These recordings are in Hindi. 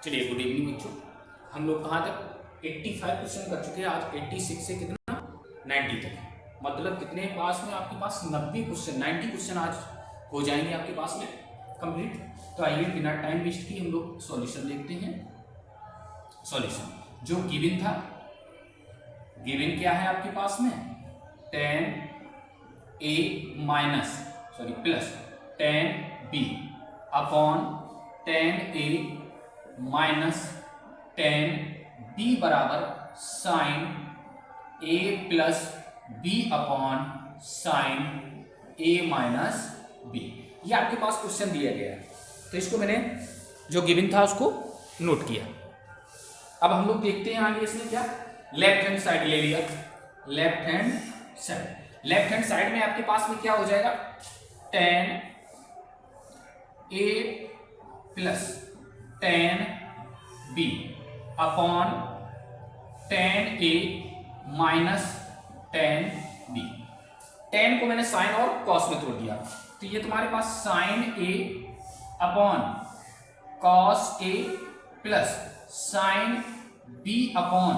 चलिए गुड इवनिंग बच्चों। हम लोग कहाँ तक 85 क्वेश्चन कर चुके हैं। आज 86 से कितना 90 तक, मतलब कितने पास में आपके पास 90 क्वेश्चन 90 क्वेश्चन आज हो जाएंगे आपके पास में कंप्लीट। तो आइए बिना टाइम वेस्ट किए हम लोग सॉल्यूशन देखते हैं। सॉल्यूशन जो गिवन था, गिवन क्या है आपके पास में 10a plus 10b upon 10a minus 10b बराबर sine a plus b upon sine a minus b। ये आपके पास क्वेश्चन दिया गया है, तो इसको मैंने जो गिवन था उसको नोट किया। अब हम लोग देखते हैं आगे इसमें क्या, लेफ्ट हैंड साइड ले लिया। लेफ्ट हैंड साइड में आपके पास में क्या हो जाएगा 10a plus 10b upon 10a minus 10b। 10 को मैंने साइन और कॉस में तोड़ दिया, तो ये तुम्हारे पास sine a upon cos a plus sine b upon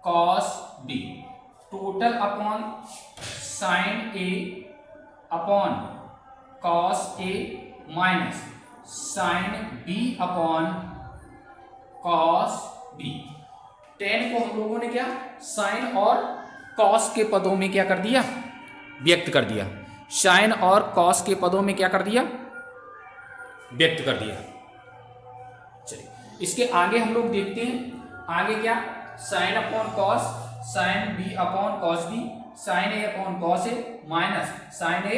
cos b total upon sine a upon cos a minus sine b upon cos b। 10 को हम लोगों ने क्या साइन और कॉस के पदों में क्या कर दिया, व्यक्त कर दिया। साइन और कॉस के पदों में क्या कर दिया, व्यक्त कर दिया। चलिए इसके आगे हम लोग देखते हैं। आगे क्या sine upon cos sine b upon cos b sine a upon cos a minus sine a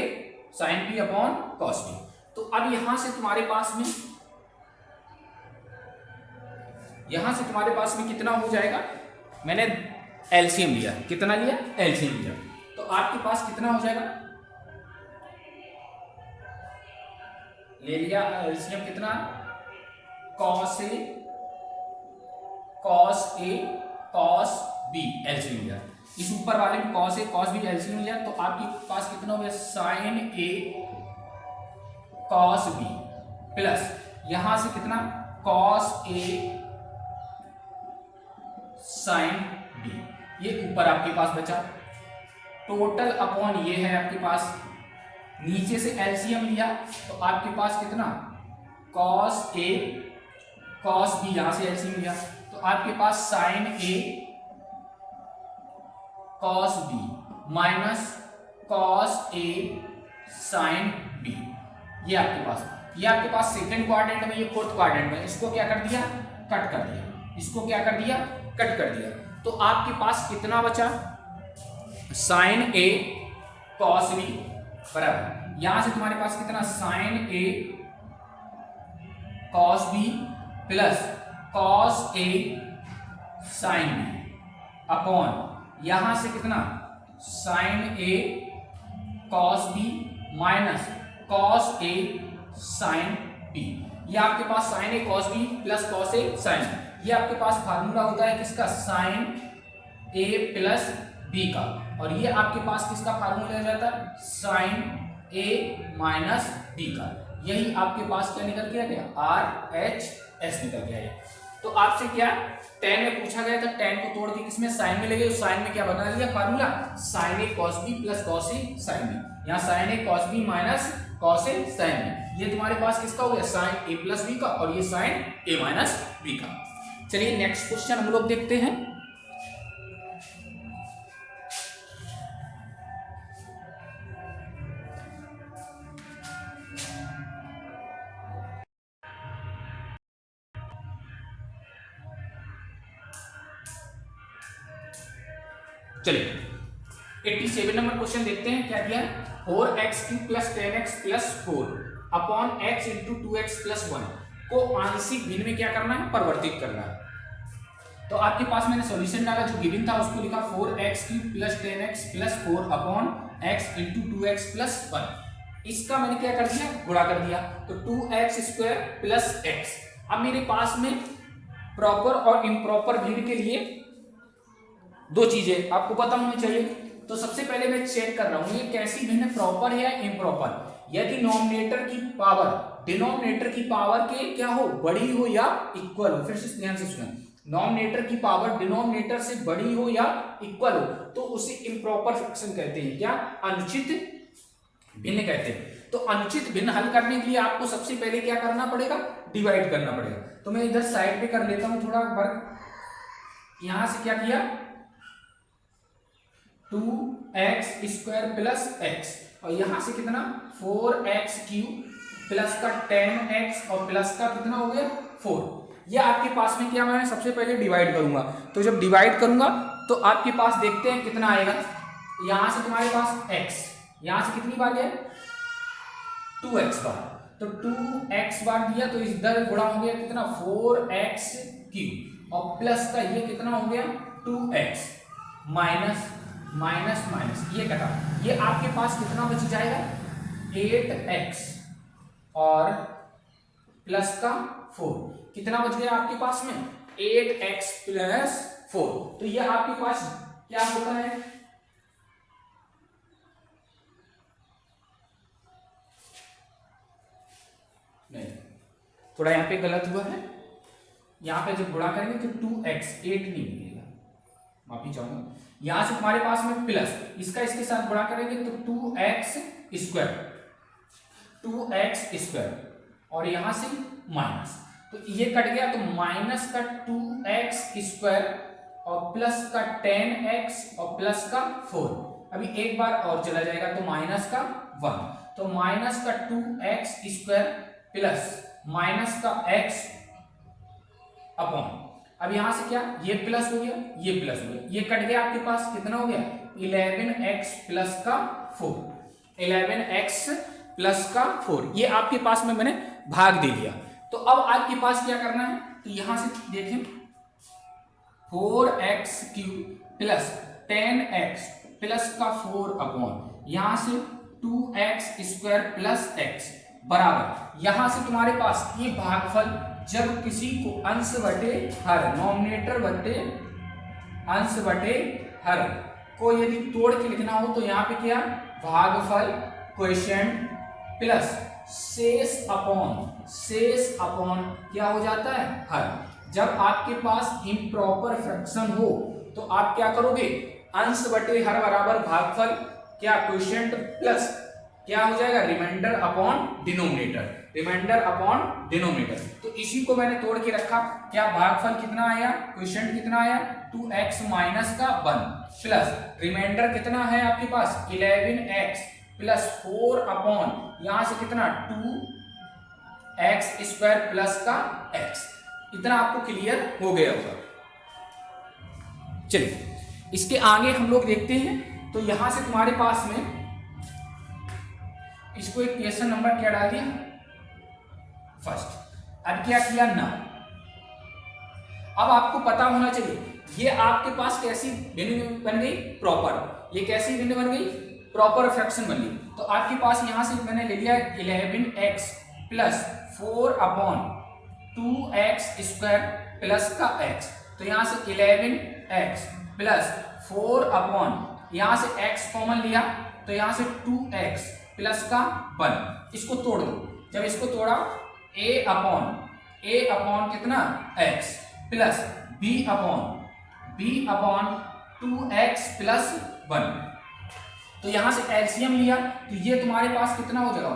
sine b upon cos b। तो अब यहां से तुम्हारे पास में कितना हो जाएगा, मैंने एलसीएम लिया। कितना लिया, एलसीएम लिया। तो आपके पास कितना हो जाएगा, ले लिया एलसीएम कितना cos a cos b LCM लिया। इस ऊपर वाले में cos a cos b LCM लिया, तो आपके पास कितना हो गया sine a cos b plus यहां से कितना कॉस a साइन b। ये ऊपर आपके पास बचा। टोटल अपॉन ये है आपके पास, नीचे से एलसीएम लिया तो आपके पास कितना कॉस a कॉस b, यहां से एलसीएम लिया तो आपके पास sine a cos b minus cos a sine b। ये आपके पास सेकंड क्वाड्रेंट में, ये फोर्थ क्वाड्रेंट में। इसको क्या कर दिया, कट कर दिया। इसको क्या कर दिया, कट कर दिया। तो आपके पास कितना बचा साइन a कॉस b बराबर, यहां से तुम्हारे पास कितना sine a cos b plus cos a sine b upon यहां से कितना sine a cos b minus cos a sine b। ये आपके पास sine a cos b plus cos a sine b। ये आपके पास फार्मूला होता है किसका, साइन a प्लस b का। और ये आपके पास किसका फार्मूला रहता है, साइन a माइनस b का। यही आपके पास क्या निकल के आ गया, RHS निकल गया है। तो आपसे क्या 10 में पूछा गया था, 10 को तोड़ के किसमें साइन में लगे, साइन में क्या बना लिया formula sine a cos b plus cos a sine b। यहाँ sine a cos b minus cos a sine b। ये तुम्हारे पास किसका हो गया साइन a प्लस b का, और ये साइन a माइनस b का। चलिए नेक्स्ट क्वेश्चन हम लोग देखते हैं। चलिए 87 नंबर क्वेश्चन देखते हैं। क्या दिया, 4x³ plus 10x plus 4 upon x into 2x plus 1 को आंशिक भिन्न में क्या करना है, परिवर्तित करना है। तो आपके पास मैंने सॉल्यूशन डाला, जो गिवन था उसको लिखा 4x³ plus 10x plus 4 upon x into 2x plus 1। इसका मैंने क्या कर दिया, गुणा कर दिया, तो 2x² प्लस x। अब मेरे पास में प्रॉपर और इम्प्रॉपर भिन्न के लिए दो चीजें आपको पता होनी चाहिए। तो सबसे पहले मैं चेक कर रहा हूं ये कैसी भिन्न, प्रॉपर है या इम्प्रॉपर। यदि नॉमिनेटर की पावर डिनोमिनेटर की पावर के क्या हो, बड़ी हो या इक्वल हो। फिर से ध्यान से सुनें, नॉमिनेटर की पावर डिनोमिनेटर से बड़ी हो या इक्वल हो तो उसे इम्प्रॉपर फ्रैक्शन कहते हैं। क्या? अनुचित भिन्न कहते हैं। तो अनुचित भिन्न हल करने के लिए आपको सबसे पहले क्या करना पड़ेगा, डिवाइड करना पड़ेगा। तो मैं इधर साइड पे कर लेता हूं थोड़ा वर्क। यहां से क्या किया, 2x² प्लस x, और यहां से कितना 4x³ प्लस का 10x और प्लस का कितना हो गया 4। ये आपके पास में क्या, मैं सबसे पहले डिवाइड करूंगा। तो जब डिवाइड करूंगा तो आपके पास देखते हैं कितना आएगा। यहां से तुम्हारे पास x, यहां से कितनी बार गया 2x बार, तो 2x बार दिया तो इधर गुणा हो गया कितना 4x³ और प्लस का ये कितना हो गया 2x, माइनस माइनस माइनस ये कटा, ये आपके पास कितना बच जाएगा 8x और प्लस का 4, कितना बच गया आपके पास में 8x प्लस 4। तो ये आपके पास क्या होता है, नहीं थोड़ा यहाँ पे गलत हुआ है, यहाँ पे जब गुणा करेंगे तो 2x 8 नहीं मिलेगा, माफी चाहूंगा। यहां से तुम्हारे पास में प्लस, इसका इसके साथ गुणा करेंगे तो 2x² और यहां से माइनस, तो ये कट गया तो माइनस का 2x² और प्लस का 10x और प्लस का 4। अभी एक बार और चला जाएगा तो माइनस का 1, तो माइनस का 2x² प्लस माइनस का x अपॉन, अब यहां से क्या ये प्लस हो गया ये प्लस हो गया, ये कट गया आपके पास कितना हो गया 11x प्लस का 4, 11x प्लस का 4, ये आपके पास में मैंने भाग दे दिया। तो अब आपके पास क्या करना है, तो यहां से देखें 4x³ प्लस 10x प्लस का 4 अपॉन यहां से 2x² प्लस x बराबर, यहां से तुम्हारे पास ये भागफल जब किसी को अंश बटे हर, नॉमिनेटर बटे अंश बटे हर को यदि तोड़ के लिखना हो तो यहाँ पे क्या भागफल कोएफिशिएंट प्लस शेष अपॉन क्या हो जाता है हर। जब आपके पास इम्प्रॉपर फ्रैक्शन हो तो आप क्या करोगे, अंश बटे हर बराबर भागफल क्या कोएफिशिएंट प्लस क्या हो जाएगा reminder upon denominator, reminder upon denominator. तो इसी को मैंने तोड़ के रखा, क्या भागफल कितना आया, क्वोशिएंट कितना आया 2x माइनस का 1 प्लस रिमाइंडर कितना है आपके पास 11x प्लस 4 अपॉन यहां से कितना 2x² प्लस का x। इतना आपको क्लियर हो गया होगा। चलिए इसके आगे हम लोग देखते हैं। तो यहां से तुम्हारे पास में इसको एक क्वेश्चन नंबर क्या डाल दिया फर्स्ट। अब क्या किया ना, अब आपको पता होना चाहिए ये आपके पास कैसी भिन्न बन गई प्रॉपर, ये कैसी भिन्न बन गई प्रॉपर फ्रैक्शन बन गई। तो आपके पास यहां से मैंने ले लिया 11x plus 4 upon 2x² plus का x। तो यहां से 11x प्लस 4 अपॉन यहां से x कॉमन लिया तो यहां से 2x प्लस का 1, इसको तोड़ दो। जब इसको तोड़ा a अपॉन कितना x plus b upon 2x plus 1। तो यहां से एलसीएम लिया तो ये तुम्हारे पास कितना हो जाएगा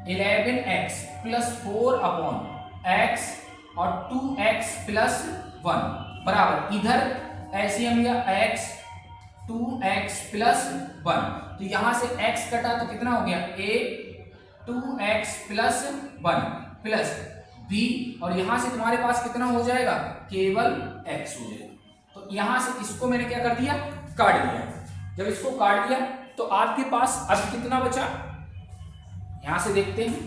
11x प्लस 4 अपॉन x और 2x प्लस 1 बराबर, इधर एलसीएम लिया x 2x प्लस 1। तो यहां से x कटा तो कितना हो गया a 2x plus 1 plus b और यहां से तुम्हारे पास कितना हो जाएगा केवल x हो जाएगा। तो यहां से इसको मैंने क्या कर दिया काट दिया। जब इसको काट दिया तो आपके पास अब कितना बचा, यहां से देखते हैं।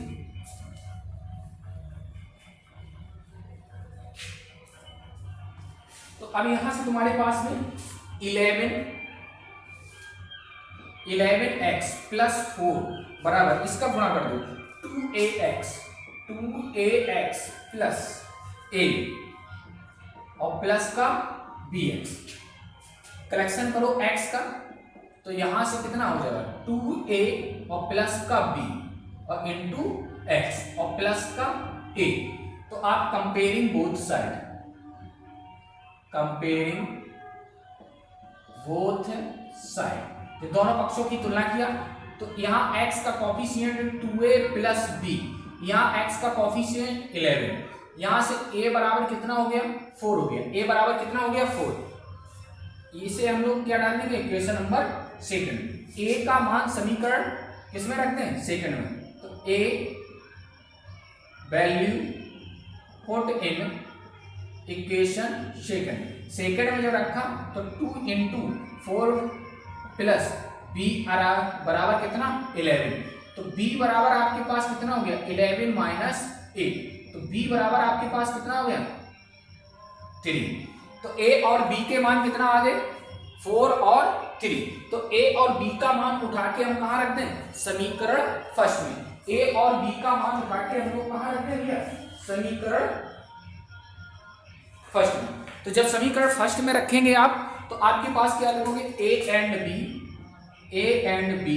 तो अब यहां से तुम्हारे पास में 11x प्लस 4 बराबर इसका गुणा कर दो 2ax प्लस a और प्लस का bx। कलेक्शन करो x का तो यहां से कितना हो जाएगा 2a और प्लस का b और इंटू एक्स और प्लस का ए। तो आप comparing both side, comparing both side, तो दोनों पक्षों की तुलना किया। तो यहाँ x का कॉफिशिएंट 2a प्लस b, यहाँ x का कॉफिशिएंट 11, यहां से a बराबर कितना हो गया 4 हो गया, a बराबर कितना हो गया 4। इसे हम लोग क्या डाल देंगे इक्वेशन नंबर सेकंड। a का मान समीकरण किसमें रखते हैं सेकंड में, तो a value put in equation second. Second में जब रखा तो 2 इंटू 4 प्लस b बराबर कितना 11, तो b बराबर आपके पास कितना हो गया 11 माइनस a, तो b बराबर आपके पास कितना हो गया 3। तो a और b के मान कितना आ गए 4 और 3। तो a और b का मान उठा के हम कहां रखते हैं समीकरण फर्स्ट में। a और b का मान उठा के हम लोग कहां रखते हैं भैया समीकरण फर्स्ट में। तो जब समीकरण फर्स्ट में रखेंगे आप तो आपके पास क्या लिखोगे a and b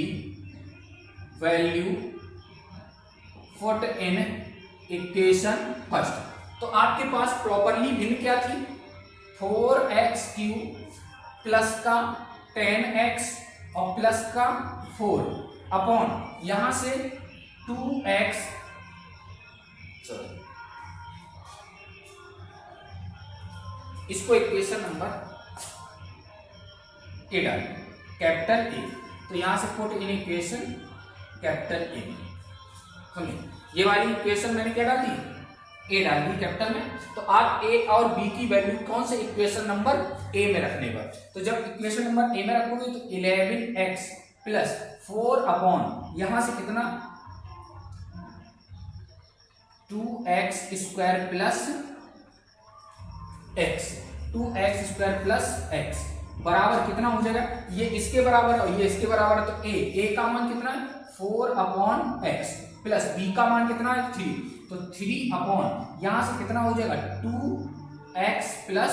value put in equation first. तो आपके पास प्रॉपरली भिन्न क्या थी 4x³ प्लस का 10x और प्लस का 4 अपॉन यहां से 2x, इसको इक्वेशन नंबर ए डाल कैपिटल ए। तो यहां से put in equation capital A. समझिए ये वाली इक्वेशन मैंने क्या डाल दी ए डाल दी कैपिटल में। तो आप ए और बी की वैल्यू कौन से इक्वेशन नंबर ए में रखने पर, तो जब इक्वेशन नंबर ए में रखोगे तो 11x प्लस 4 अपॉन यहां से कितना 2x² plus x, 2x² plus x बराबर कितना हो जाएगा, ये इसके बराबर और ये इसके बराबर है। तो a का मान कितना है 4 अपॉन x प्लस b का मान कितना है 3, तो 3 अपॉन यहां से कितना हो जाएगा 2x प्लस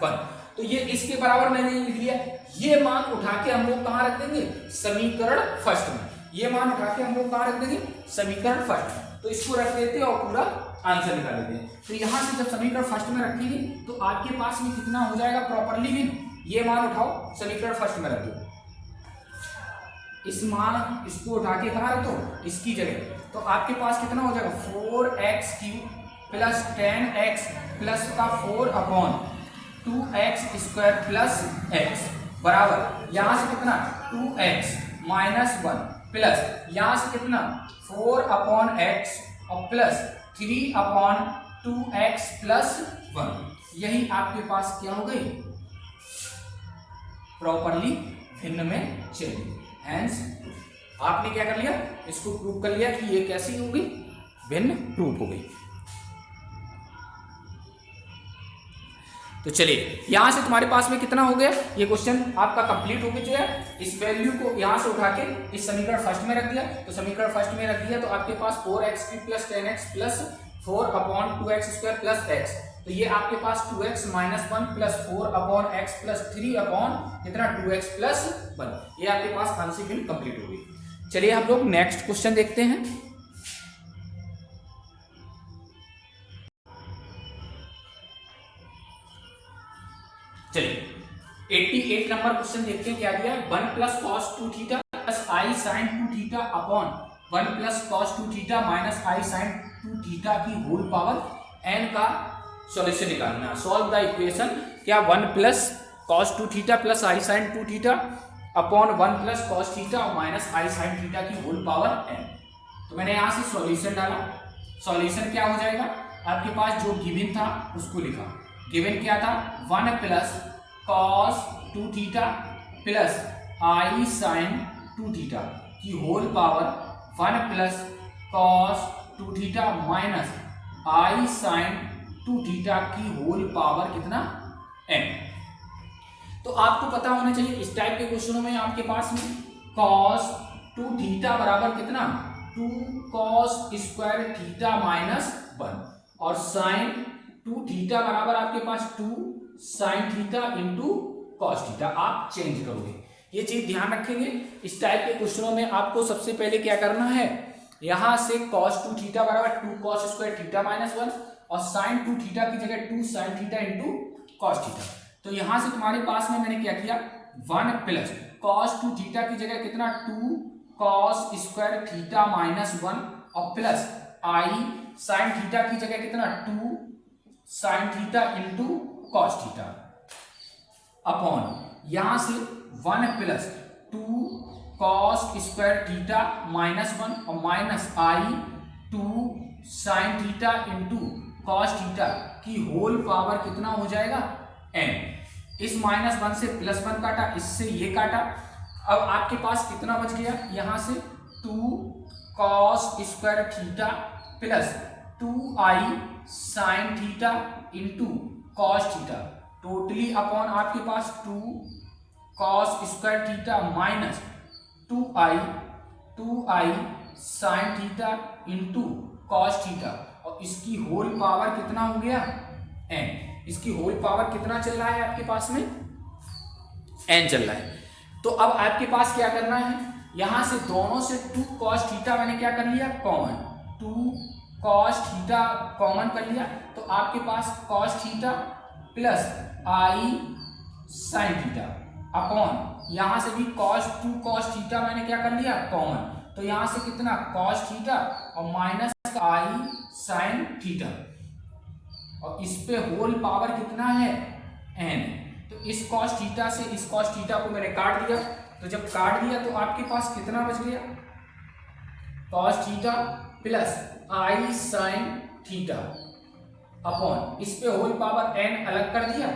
1। तो ये इसके बराबर मैंने लिख लिया। ये मान उठा के हम लोग कहां रख देंगे समीकरण फर्स्ट में। ये मान उठा के हम लोग कहां रख देंगे समीकरण फर्स्ट में। तो इसको रख देते और पूरा आंसर निकाल लेते हैं। तो यहां से जब समीकरण फर्स्ट में रखेंगे तो आपके पास में कितना हो जाएगा प्रॉपरली भी, ये मान उठाओ समीकरण फर्स्ट में रख दो, इस मान इसको उठा के कहां रख दो इसकी जगह। तो आपके पास कितना हो जाएगा 4x³ प्लस 10x प्लस का 4 अपॉन 2x² प्लस x बराबर यहां से कितना 2x माइनस 1 प्लस यहां से कितना 4 अपॉन x और प्लस 3 अपॉन 2x प्लस 1। यही आपके पास क्या हो गई प्रॉपरली भिन्न में चली। हैंस आपने क्या कर लिया इसको प्रूव कर लिया कि ये कैसी हो गई भिन्न प्रूव हो गई। तो चलिए यहां से तुम्हारे पास में कितना हो गया, ये क्वेश्चन आपका कंप्लीट हो गया है। इस वैल्यू को यहां से उठा के इस समीकरण फर्स्ट में रख दिया। तो समीकरण फर्स्ट में रख दिया तो आपके पास 4x³ plus 10x plus 4 upon 2x² plus x। तो ये आपके पास 2x minus 1 plus 4 upon x plus 3 upon कितना 2x प्लस 1। ये आपके पास आंसर बिल कंप्लीट हो गई। चलिए हम लोग नेक्स्ट क्वेश्चन देखते हैं। चलिए 88 नंबर क्वेश्चन देखते हैं क्या दिया है। 1 plus cos 2 theta plus i sine 2 theta upon 1 plus cos 2 theta minus i sine 2 theta की होल पावर n का सॉल्यूशन निकालना। Solve the equation. क्या 1 plus cos 2 theta plus i sine 2 theta upon 1 plus cos theta और माइनस आई साइन थीटा की होल पावर n। तो मैंने यहां से सॉल्यूशन डाला। सॉल्यूशन क्या हो जाएगा, आपके पास जो गिवन था उसको लिखा। गिवन क्या था 1 plus cos 2 theta plus i sine 2 theta की whole power 1 plus cos 2 theta minus i sine 2 theta की होल पावर कितना n। तो आपको पता होना चाहिए इस टाइप के क्वेश्चनों में आपके पास में कॉस 2 थीटा बराबर कितना 2 कॉस स्क्वायर थीटा माइनस 1 और साइन 2 थीटा बराबर आपके पास 2 sine theta into cos theta. आप चेंज करोगे, ये चीज ध्यान रखेंगे। इस टाइप के क्वेश्चनों में आपको सबसे पहले क्या करना है, यहां से cos 2 थीटा बराबर 2 cos स्क्वायर थीटा माइनस 1 और sin 2 थीटा की जगह 2 sin theta into cos theta. तो यहां से तुम्हारे पास में मैंने क्या किया 1 प्लस cos 2 थीटा की जगह कितना 2 cos स्क्वायर थीटा माइनस 1 और प्लस i sin थीटा की जगह कितना 2 sin theta into cos theta upon यहां से 1 plus 2 cos square theta minus 1 और minus i 2 sin theta into cos theta की होल पावर कितना हो जाएगा n। इस माइनस 1 से प्लस 1 काटा, इससे ये काटा, अब आपके पास कितना बच गया यहां से 2 cos square theta plus 2i sin theta into cos theta totally upon आपके पास 2 cos square theta minus 2i sin theta into cos theta और इसकी होल पावर कितना हो गया n। इसकी होल पावर कितना चल रहा है आपके पास में n चल रहा है। तो अब आपके पास क्या करना है, यहां से दोनों से 2 cos थीटा मैंने क्या कर लिया कॉमन, 2 cos थीटा कॉमन कर लिया तो आपके पास cos theta plus i sin theta upon यहां से भी2 cos थीटा मैंने क्या कर लिया कॉमन, तो यहां से कितना cos थीटा और माइनस i sin थीटा और इस पे होल पावर कितना है n। तो इस cos थीटा से इस cos थीटा को मैंने काट दिया, तो जब काट दिया तो आपके पास कितना बच गया cos theta plus i sin theta upon इस पे होल पावर n अलग कर दिया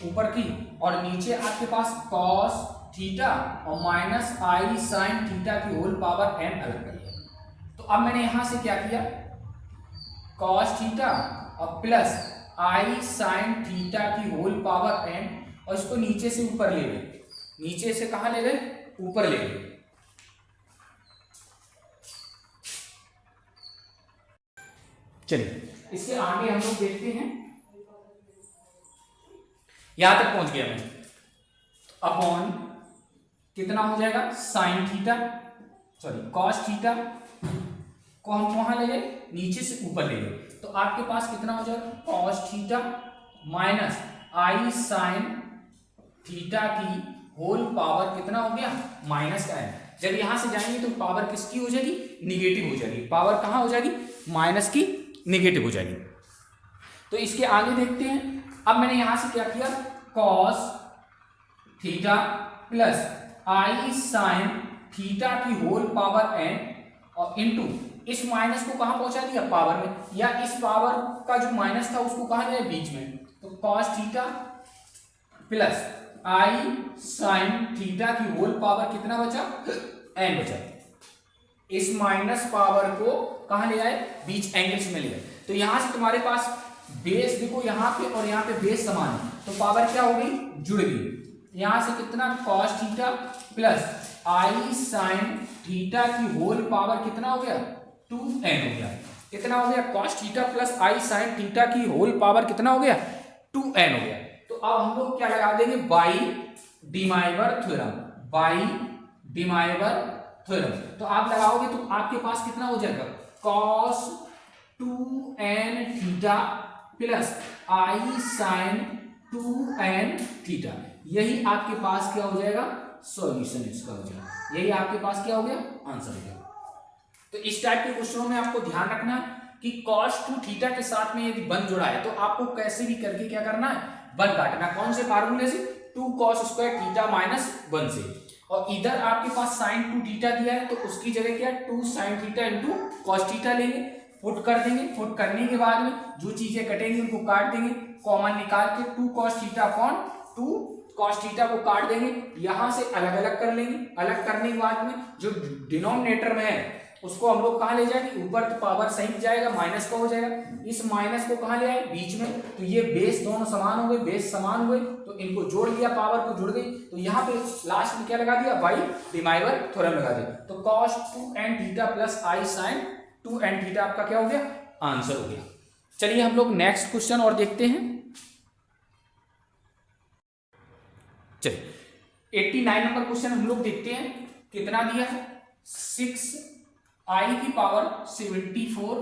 ऊपर की और नीचे आपके पास cos थीटा और माइनस i sin थीटा की होल पावर n अलग कर दिया। तो अब मैंने यहां से क्या किया cos थीटा और प्लस i sin थीटा की होल पावर n और इसको नीचे से ऊपर ले गए, नीचे से कहां ले गए ऊपर ले गए। चलिए इसके आगे हम लोग देखते हैं, यहां तक पहुंच गया मैं, अपॉन कितना हो जाएगा sin theta sorry cos theta को हम वहां ले गए नीचे से ऊपर ले गए, तो आपके पास कितना हो जाएगा cos theta minus i sin theta की होल पावर कितना हो गया माइनस का है। जब यहां से जाएंगे तो पावर किसकी हो जाएगी निगेटिव हो जाएगी, पावर कहां हो जाएगी माइनस की निगेटिव हो जाएगी। तो इसके आगे देखते हैं, अब मैंने यहां से क्या किया cos theta plus i sin theta की होल पावर n और इनटू इस माइनस को कहां पहुंचा दिया पावर में, या इस पावर का जो माइनस था उसको कहां ले बीच में, तो cos theta plus i sin theta की होल पावर कितना बचा n बचा। इस माइनस पावर को कहां ले आए बीच एंगल्स में ले आए। तो यहां से तुम्हारे पास बेस देखो यहां पे और यहां पे बेस समान है तो पावर क्या हो गई जुड़ गई। यहां से कितना cos theta plus i sin theta की होल पावर कितना हो गया 2n हो गया। कितना हो गया cos theta plus i sin theta की होल पावर कितना हो गया 2n हो गया। तो अब हम लोग क्या लगा देंगे by De Moivre theorem, by De Moivre theorem. तो आप लगाओगे तो आपके पास कितना हो जाएगा cos 2n theta plus i sin 2n theta, यही आपके पास क्या हो जाएगा सॉल्यूशन इसका हो जाएगा, यही आपके पास क्या हो गया आंसर हो गया। तो इस टाइप के क्वेश्चनों में आपको ध्यान रखना है कि cos 2 थीटा के साथ में यदि बन जुड़ा है तो आपको कैसे भी करके क्या करना है बन काटना। कौन से फार्मूले से 2 cos स्क्वायर थीटा माइनस 1 से, और इधर आपके पास sin 2 थीटा दिया है तो उसकी जगह क्या 2 sin theta into cos theta लेंगे, पुट कर देंगे, पुट करने के बाद में जो चीजें कटेंगी उनको काट देंगे, कॉमन निकाल के 2 cos theta upon 2 cos theta को काट देंगे, यहां से अलग अलग कर लेंगे। अलग करने के बाद में जो डिनोमिनेटर में है उसको हम लोग कहां ले जाएंगे ऊपर, तो पावर सही जाएगा माइनस का हो जाएगा, इस माइनस को कहां ले आए बीच में, तो ये बेस दोनों समान हो गए, बेस समान हुए तो इनको जोड़ लिया, पावर को जुड़ गई, तो यहाँ पे लास्ट में क्या लगा दिया बाई डिमाइवर थ्योरम लगा दिया। तो cos 2n theta plus i sin 2n theta आपका क्या हो गया आंसर हो गया। चलिए हम लोग नेक्स्ट क्वेश्चन और देखते हैं। चलिए 89 नंबर क्वेश्चन हम लोग देखते हैं कितना दिया है 6i की पावर 74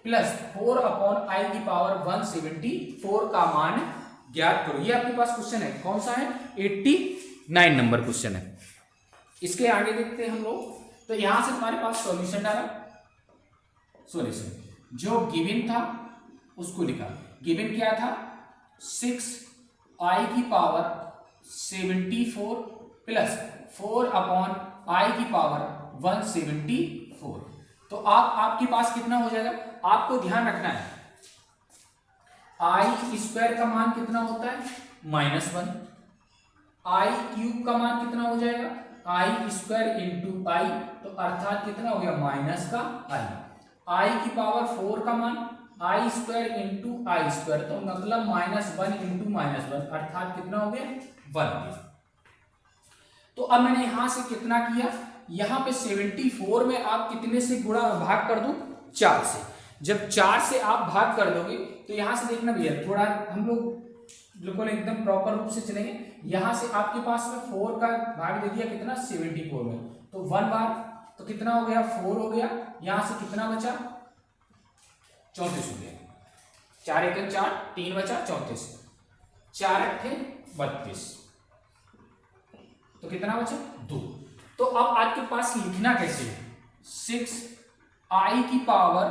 प्लस 4/i की पावर 174 का मान ज्ञात करो। ये आपके पास क्वेश्चन है, कौन सा है 89 नंबर क्वेश्चन है। इसके आगे देखते हैं हम लोग, तो यहां से तुम्हारे पास सॉल्यूशन डाला, सॉल्यूशन जो गिवन था उसको लिखा। गिवन क्या था 6i की पावर 74 प्लस 4/i की पावर 174। तो आपके पास कितना हो जाएगा, आपको ध्यान रखना है आई स्क्वायर का मान कितना होता है -1, आई क्यूब का मान कितना हो जाएगा आई स्क्वायर इंटू आई, तो अर्थात कितना हो गया माइनस का आई की पावर 4 का मान आई स्क्वायर इंटू आई स्क्वायर, तो मतलब -1 इंटू -1 अर्थात कितना हो गया 1। तो अब मैंने यहां से कितना किया, यहां पे 74 में आप कितने से गुणा भाग कर दो 4 से। जब 4 से आप भाग कर दोगे तो यहां से देखना भैया थोड़ा हम लोग बिल्कुल एकदम प्रॉपर रूप से चलेंगे। यहां से आपके पास में 4 का भाग दे दिया कितना 74 में, तो 1 बार तो कितना हो गया 4 हो गया, यहां से कितना बचा 34 हो गया, 4 × 4 3 बचा 34, 4 × 8 32, तो कितना बचा 2। तो अब आपके पास लिखना कैसे है 6i की पावर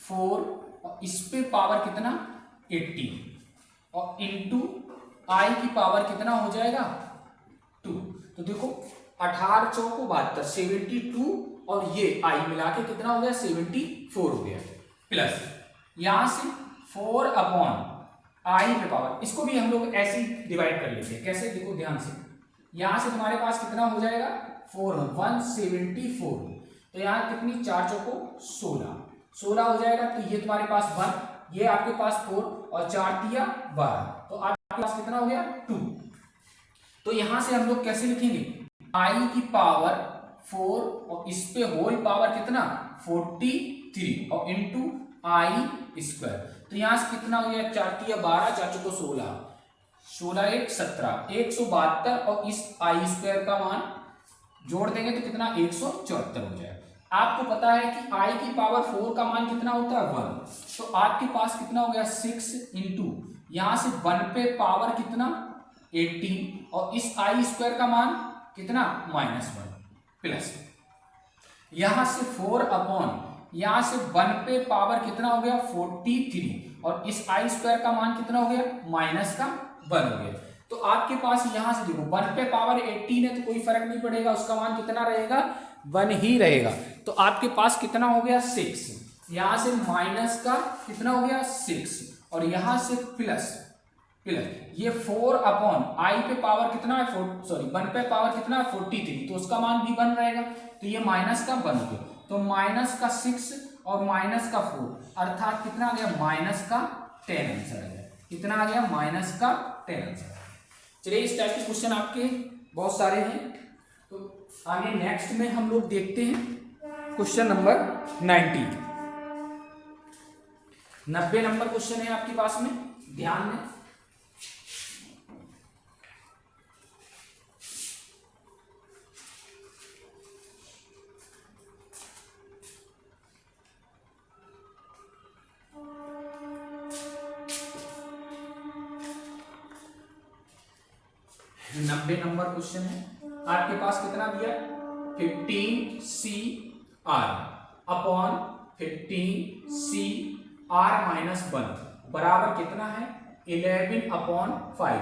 4 और इस पे पावर कितना 18 और इंटू आई की पावर कितना हो जाएगा 2। तो देखो 18 चौको 72 72 और ये आई मिला के कितना हो गया 74 हो गया, प्लस यहां से 4/i पे पावर, इसको भी हम लोग ऐसे ही डिवाइड कर लेते हैं। कैसे देखो ध्यान से, यहां से तुम्हारे पास कितना हो जाएगा 174, तो यहाँ कितनी 4 चौको 16 हो जाएगा, तो ये तुम्हारे पास 1, ये आपके पास 4 और 4 दिया 12, तो आपके पास कितना हो गया 2। तो यहां से हम लोग कैसे लिखेंगे i की पावर 4 और इस पे होल पावर कितना 43 और इंटू आई स्क्वायर, तो यहां से कितना हो गया 4 दिया 12 4 चौको 16 16 1 17 172 और इस आई स्क्वायर का मान जोड़ देंगे तो कितना 174 हो जाएगा। आपको पता है कि i की पावर 4 का मान कितना होता है 1, तो आपके पास कितना हो गया 6 इंटू यहां से 1 पे पावर कितना 18 और इस आई स्क्वायर का मान कितना -1 प्लस यहां से 4/, यहां से 1 पे पावर कितना हो गया 43 और इस आई स्क्वायर का मान कितना हो गया -1 हो गया। तो आपके पास यहां से देखो 1 पे पावर 18 है तो कोई फर्क नहीं पड़ेगा, उसका मान कितना रहेगा 1 ही रहेगा। तो आपके पास कितना हो गया 6, यहां से माइनस का कितना हो गया 6 और यहां से प्लस ये 4/i पे पावर कितना है 1 पे पावर कितना है 43, तो उसका मान भी 1 रहेगा, तो ये माइनस का 1 हो गया, तो माइनस का 6 और माइनस का 4 अर्थात कितना आ गया -10 आंसर आ गया। कितना आ गया -10 आंसर। चलिए इस टाइप के क्वेश्चन आपके बहुत सारे हैं, तो आगे नेक्स्ट में हम लोग देखते हैं क्वेश्चन नंबर 90 नंबर क्वेश्चन है आपके पास में, ध्यान में। नब्बे नंबर क्वेश्चन है आपके पास, कितना दिया 15CR अपॉन 15CR-1 बराबर कितना है 11/5।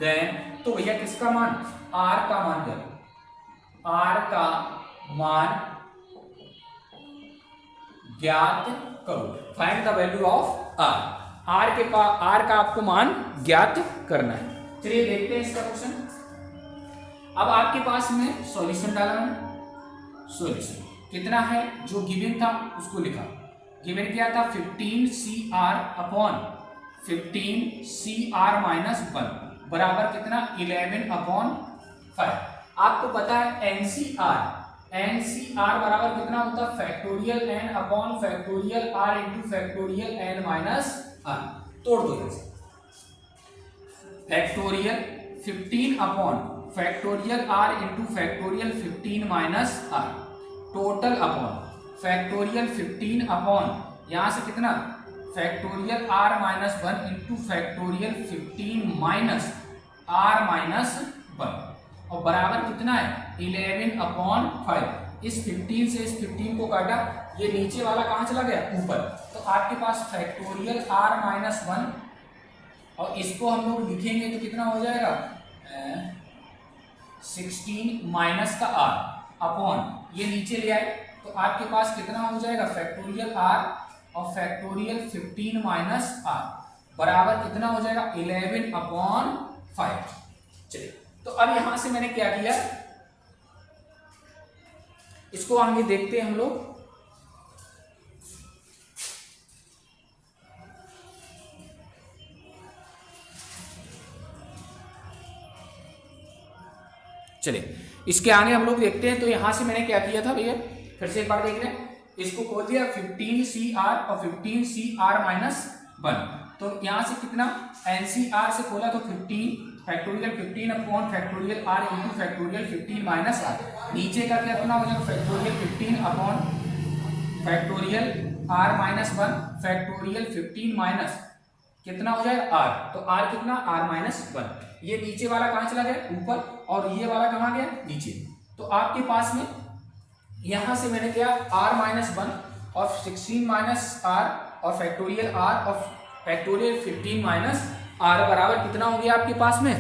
देन तो भैया किसका मान R का मान करो, R का मान ज्ञात करो, find the value of R। R का आपको मान ज्ञात करना है। चलिए देखते हैं इसका क्वेश्चन। अब आपके पास में सॉल्यूशन डाला है, सॉल्यूशन कितना है जो गिवन था उसको लिखा। गिवन क्या था 15CR अपॉन 15CR-1 बराबर कितना 11/5। आपको पता है NCR बराबर कितना होता है factorial n upon factorial r into factorial n minus r। तोड़ दो यहाँ से, factorial 15 upon factorial are into factorial 15 minus R total upon factorial 15 upon यहां से कितना factorial are minus 1 into factorial 15 minus R minus 1 और बराबर कितना है 11 अपॉन 5। इस 15 से इस 15 को काटा, ये नीचे वाला कहां चला गया ऊपर, तो आपके पास फैक्टोरियल आर माइनस 1 और इसको हम लोग लिखेंगे तो कितना हो जाएगा 16 माइनस का आर अपॉन ये नीचे ले आए तो आपके पास कितना हो जाएगा फैक्टोरियल आर और फैक्टोरियल 15 माइनस आर बराबर कितना हो जाएगा 11 अपॉन 5। चलिए तो अब यहां से मैंने क्या किया, इसको आगे देखते हैं हम लोग। चलिए इसके आगे हम लोग देखते हैं। तो यहां से मैंने क्या किया था भैया, फिर से एक बार देख लें। इसको खोल दिया 15CR और 15CR माइनस 1। तो यहां से कितना NCR से खोला तो 15 factorial 15 upon factorial are into factorial 15 minus r. नीचे का कितना हो जाएगा factorial 15 upon factorial are minus 1 factorial 15 minus कितना हो जाएगा आर, तो आर कितना आर माइनस 1। ये नीचे वाला कहां चला गया ऊपर और ये वाला कहां गया नीचे। तो आपके पास में यहां से मैंने क्या आर माइनस 1 और 16 माइनस आर और फैक्टोरियल आर और फैक्टोरियल 15 माइनस आर बराबर कितना हो गया आपके पास में,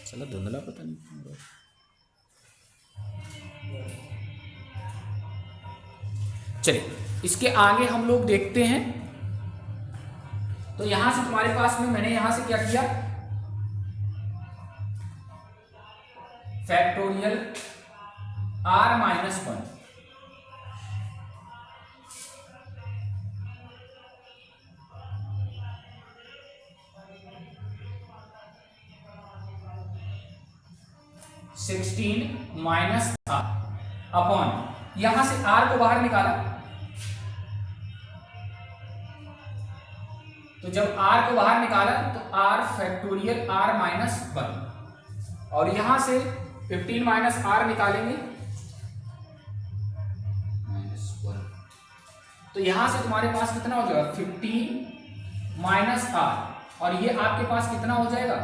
चलो धुंधला पता नहीं। चलिए इसके आगे हम लोग देखते हैं। तो यहां से तुम्हारे पास में मैंने यहां से क्या किया factorial are minus 1 16 minus r upon यहां से आर को बाहर निकाला, तो जब आर को बाहर निकाला तो आर फैक्टोरियल आर माइनस 1 और यहां से 15 माइनस आर निकालेंगे -1। तो यहां से तुम्हारे पास कितना हो जाएगा 15 माइनस आर और ये आपके पास कितना हो जाएगा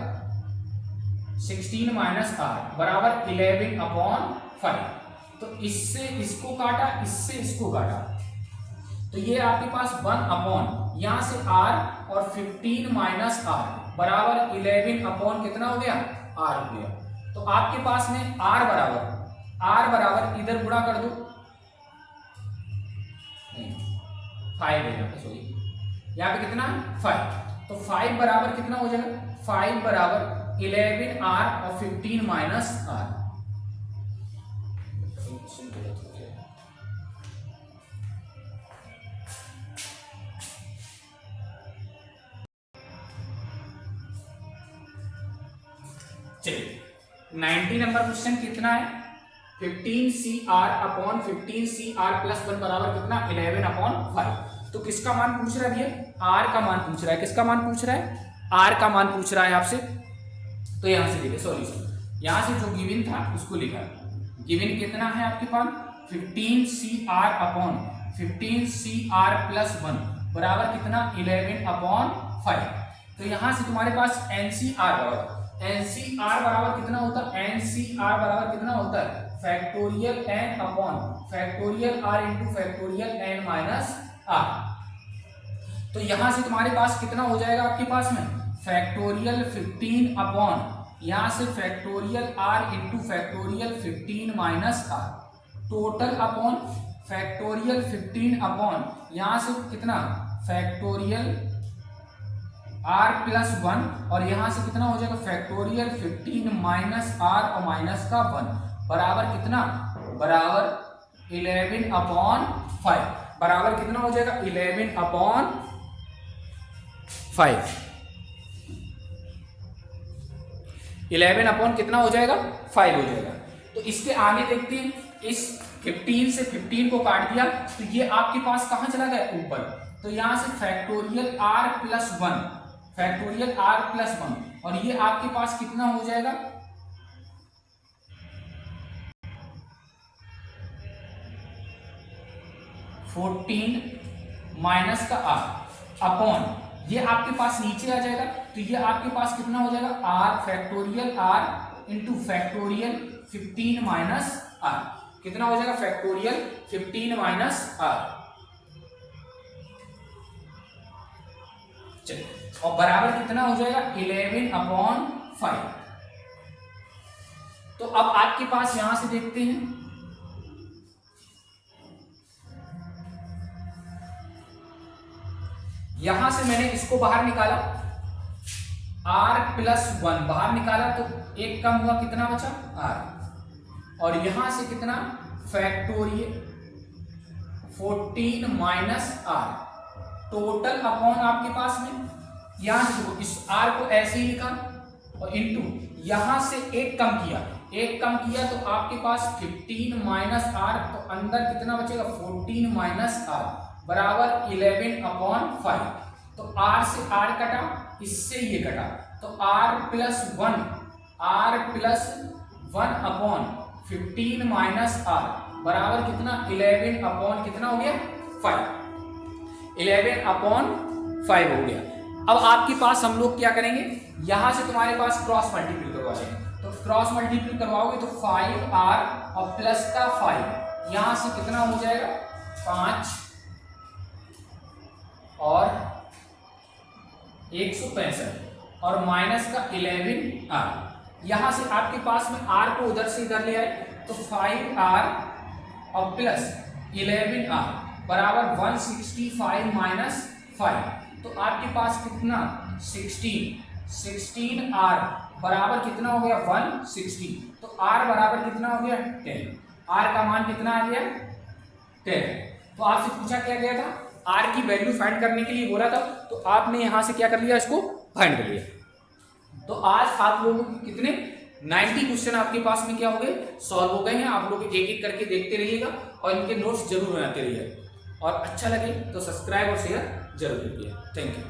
16 माइनस आर बराबर 11 अपॉन 5। तो इससे इसको काटा, इससे इसको काटा, तो ये आपके पास 1 अपॉन यहां से आर और 15 माइनस आर बराबर 11 अपॉन कितना हो गया आर हो गया। तो आपके पास में आर बराबर इधर गुणा कर दो 5 है यहाँ पे, सॉरी यहाँ पे कितना 5। तो 5 बराबर कितना हो जाएगा 5 बराबर 11 आर और 15 माइनस आर। चलिए 90 नंबर क्वेश्चन कितना है 15CR अपॉन 15CR प्लस 1 बराबर कितना 11 अपॉन 5। तो किसका मान पूछ रहा है भैया आर का मान पूछ रहा है। किसका मान पूछ रहा है आर का मान पूछ रहा है आपसे। तो यहां से देखिए सॉल्यूशन, यहां से जो गिवन था उसको लिखा, गिवन कितना है आपके पास 15CR अपॉन 15CR प्लस 1 बराबर कितना 11 अपॉन 5। तो यहां से तुम्हारे पास NCR बराबर कितना होता है NCR बराबर कितना होता है factorial n upon factorial r into factorial n minus r। तो यहां से तुम्हारे पास कितना हो जाएगा आपके पास में फैक्टोरियल 15 अपॉन यहां से factorial r into factorial 15 minus r total upon factorial 15 upon यहां से कितना फैक्टोरियल r प्लस 1 और यहां से कितना हो जाएगा फैक्टोरियल 15 माइनस r और माइनस का 1 बराबर कितना बराबर 11 अपॉन 5 बराबर कितना हो जाएगा 11 अपॉन 5। 11 अपॉन कितना हो जाएगा 5 हो जाएगा। तो इसके आगे देखते हैं, इस 15 से 15 को काट दिया तो ये आपके पास कहां चला गया ऊपर। तो यहां से factorial r plus 1 factorial r plus 1 और ये आपके पास कितना हो जाएगा 14 माइनस का r अपॉन ये आपके पास नीचे आ जाएगा तो ये आपके पास कितना हो जाएगा r factorial r into factorial 15 minus r कितना हो जाएगा फैक्टोरियल 15 माइनस r। चलिए और बराबर कितना हो जाएगा 11/5। तो अब आपके पास यहां से देखते हैं यहां से मैंने इसको बाहर निकाला r प्लस 1 बाहर निकाला तो एक कम हुआ कितना बचा r और यहां से कितना factorial 14 minus r total upon आपके पास में यहां से देखो इस r को ऐसे ही लिखा और इनटू यहां से एक कम किया तो आपके पास 15 माइनस r तो अंदर कितना बचेगा 14 माइनस r बराबर 11/5। तो r से r कटा इससे ये कटा तो r plus 1 upon 15 minus r बराबर कितना 11 अपॉन कितना हो गया 5 11/5 हो गया। अब आपके पास हम लोग क्या करेंगे यहां से तुम्हारे पास क्रॉस मल्टीप्लाई करवाएंगे तो क्रॉस मल्टीप्लाई करवाओगे तो 5r और प्लस का 5 यहां से कितना हो जाएगा 5 और 165 और माइनस का 11r यहां से आपके पास में r को उधर से इधर ले आए तो 5r और प्लस 11r बराबर 165 माइनस 5 तो आपके पास कितना 16r बराबर कितना हो गया 160 तो r बराबर कितना हो गया 10 r का मान कितना आ गया 10। तो आपसे पूछा क्या गया था r की वैल्यू फाइंड करने के लिए बोला था तो आपने यहां से क्या कर लिया इसको फाइंड कर लिया। तो आज आप लोगों को कितने 90 क्वेश्चन आपके पास में क्या हो गए सॉल्व हो गए हैं। आप लोग एक एक करके देखते रहिएगा और इनके नोट्स जरूर बनाते रहिएगा और अच्छा लगे तो सब्सक्राइब और शेयर जरूर कीजिए। Thank you.